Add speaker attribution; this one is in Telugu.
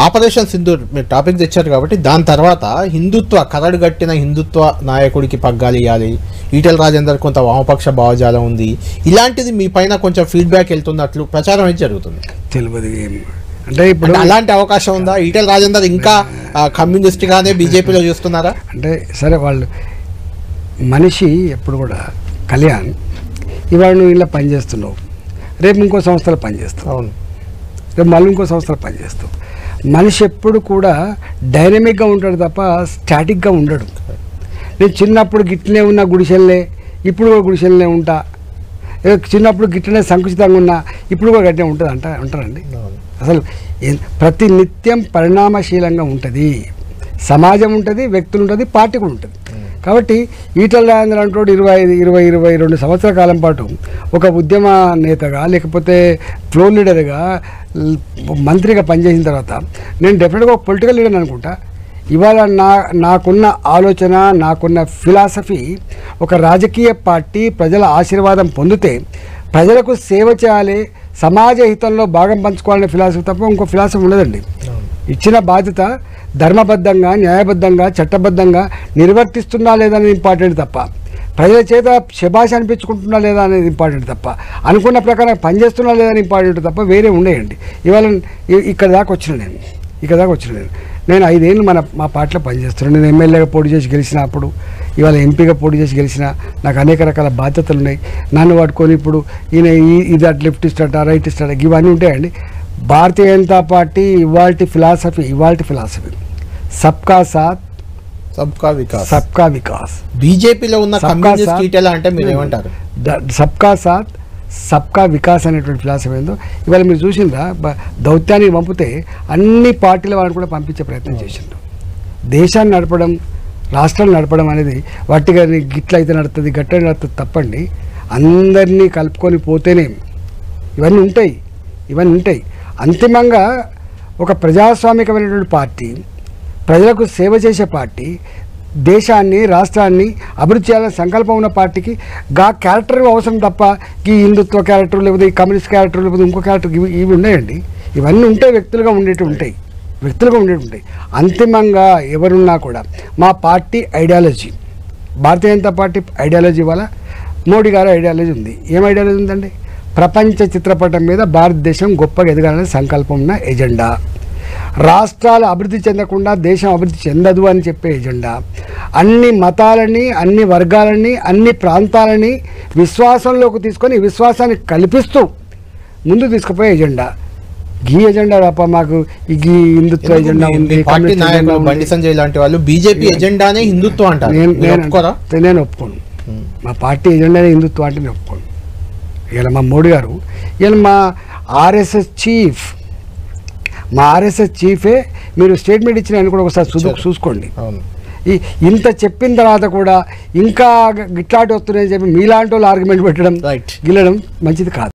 Speaker 1: ఆపరేషన్ సింధూర్ మీరు టాపిక్ తెచ్చారు కాబట్టి దాని తర్వాత హిందుత్వ కరడు గట్టిన హిందుత్వ నాయకుడికి పగ్గాలు ఇవ్వాలి, ఈటెల రాజేందర్ కొంత వామపక్ష భావజాలం ఉంది, ఇలాంటిది మీ పైన కొంచెం ఫీడ్బ్యాక్ వెళ్తున్నట్లు ప్రచారం అయితే జరుగుతుంది.
Speaker 2: తెలియదు అంటే ఇప్పుడు
Speaker 1: అలాంటి అవకాశం ఉందా? ఈటెల రాజేందర్ ఇంకా కమ్యూనిస్ట్గానే బీజేపీలో చూస్తున్నారా?
Speaker 2: అంటే సరే, వాళ్ళు మనిషి ఎప్పుడు కూడా కళ్యాణ్, ఇవాళ నువ్వు ఇలా పనిచేస్తున్నావు, రేపు ఇంకో సంస్థలో పనిచేస్తావు,
Speaker 1: అవును,
Speaker 2: రేపు మళ్ళీ ఇంకో సంస్థలో పనిచేస్తావు. మనిషి ఎప్పుడు కూడా డైనమిక్గా ఉంటాడు తప్ప స్టాటిక్గా ఉండడు. నేను చిన్నప్పుడు గిట్లనే ఉన్న గుడిసెల్లే, ఇప్పుడు కూడా గుడిసెల్లనే ఉంటా, చిన్నప్పుడు గిట్లనే సంకుచితంగా ఉన్నా, ఇప్పుడు కూడా గట్టినే ఉంటుంది అంటారండి. అసలు ప్రతి నిత్యం పరిణామశీలంగా ఉంటుంది, సమాజం ఉంటుంది, వ్యక్తులు ఉంటుంది, పార్టీ కూడా ఉంటుంది. కాబట్టి ఈటెల రాజేందర్ అంటాడు 22 సంవత్సరాల కాలం పాటు ఒక ఉద్యమ నేతగా లేకపోతే ఫ్లోర్ లీడర్గా మంత్రిగా పనిచేసిన తర్వాత నేను డెఫినెట్గా ఒక పొలిటికల్ లీడర్ అనుకుంటా. ఇవాళ నాకున్న ఆలోచన, నాకున్న ఫిలాసఫీ ఒక రాజకీయ పార్టీ ప్రజల ఆశీర్వాదం పొందితే ప్రజలకు సేవ చేయాలి, సమాజ హితంలో భాగం పంచుకోవాలనే ఫిలాసఫీ తప్ప ఇంకో ఫిలాసఫీ ఉండదండి. ఇచ్చిన బాధ్యత ధర్మబద్ధంగా, న్యాయబద్ధంగా, చట్టబద్ధంగా నిర్వర్తిస్తున్నా లేదా అనేది ఇంపార్టెంట్ తప్ప, ప్రజల చేత శభాష అనిపించుకుంటున్నా లేదా అనేది ఇంపార్టెంట్ తప్ప, అనుకున్న ప్రకారం పనిచేస్తున్నా లేదా అని ఇంపార్టెంట్ తప్ప వేరే ఉండేయండి. ఇవాళ ఇక్కడ దాకా వచ్చిన నేను 5 ఏళ్ళు మా పార్టీలో పనిచేస్తున్నాను. నేను ఎమ్మెల్యేగా పోటీ చేసి గెలిచినప్పుడు, ఇవాళ ఎంపీగా పోటీ చేసి గెలిచిన, నాకు అనేక రకాల బాధ్యతలు ఉన్నాయి. నన్ను పట్టుకొని ఇప్పుడు ఈయన ఇది అట్ లెఫ్ట్ ఇస్తాట, రైట్ ఇస్తాట, ఇవన్నీ ఉంటాయండి. భారతీయ జనతా పార్టీ ఇవాల్టి ఫిలాసఫీ సబ్కా సాత్ సబ్కా వికాస్.
Speaker 1: బీజేపీలో ఉన్న కమ్యూనిస్ట్ ఈటెల అంటే మీరు ఏమంటారు?
Speaker 2: సబ్కా సాత్ సబ్కా వికాస్ అనేటువంటి ఫిలాసఫీ ఏందో ఇవాళ మీరు చూసిందా, దౌత్యానికి పంపితే అన్ని పార్టీల వాళ్ళని కూడా పంపించే ప్రయత్నం చేసిండ్రు. దేశాన్ని నడపడం, రాష్ట్రాలు నడపడం అనేది వాటిగా గిట్ల అయితే నడుతుంది, గట్ట నడుతుంది తప్పండి. అందరినీ కలుపుకొని పోతేనే ఇవన్నీ ఉంటాయి. అంతిమంగా ఒక ప్రజాస్వామికమైనటువంటి పార్టీ, ప్రజలకు సేవ చేసే పార్టీ, దేశాన్ని, రాష్ట్రాన్ని అభివృద్ధి చేయాలని సంకల్పం ఉన్న పార్టీకి క్యారెక్టర్ అవసరం తప్ప ఈ హిందుత్వ క్యారెక్టర్ లేకపోతే ఈ కమ్యూనిస్ట్ క్యారెక్టర్ లేకపోతే ఇంకో క్యారెక్టర్ ఇవి ఉన్నాయండి. ఇవన్నీ ఉంటాయి, వ్యక్తులుగా ఉండేవి ఉంటాయి. అంతిమంగా ఎవరున్నా కూడా మా party ideology, Bharatiya Janata party ideology వల్ల మోడీ గారి ఐడియాలజీ ఉంది. ఏం ఐడియాలజీ ఉందండి? ప్రపంచ చిత్రపటం మీద భారతదేశం గొప్పగా ఎదగాలనే సంకల్పం ఉన్న ఎజెండా, రాష్ట్రాలు అభివృద్ధి చెందకుండా దేశం అభివృద్ధి చెందదు అని చెప్పే ఎజెండా, అన్ని మతాలని, అన్ని వర్గాలని, అన్ని ప్రాంతాలని విశ్వాసంలోకి తీసుకొని విశ్వాసాన్ని కల్పిస్తూ ముందు తీసుకుపోయే ఎజెండా. ఈ ఎజెండా తప్ప మాకు ఈ హిందుత్వ ఎజెండా ఉంది.
Speaker 1: బండి సంజయ్ లాంటి వాళ్ళు బీజేపీ ఎజెండానే హిందుత్వం అంటారు.
Speaker 2: నేను ఒప్పుకోను. మా పార్టీ ఎజెండానే హిందుత్వం అంటే నేను ఒప్పుకోను. ఇలా మా మోడీ గారు, ఇలా మా ఆర్ఎస్ఎస్ చీఫే మీరు స్టేట్మెంట్ ఇచ్చిన ఆయన కూడా ఒకసారి చూసుకోండి. ఇంత చెప్పిన తర్వాత కూడా ఇంకా గిట్లాంటి వస్తున్నాయని చెప్పి మీలాంటి వాళ్ళు ఆర్గ్యుమెంట్ పెట్టడం, గిల్లడం మంచిది కాదు.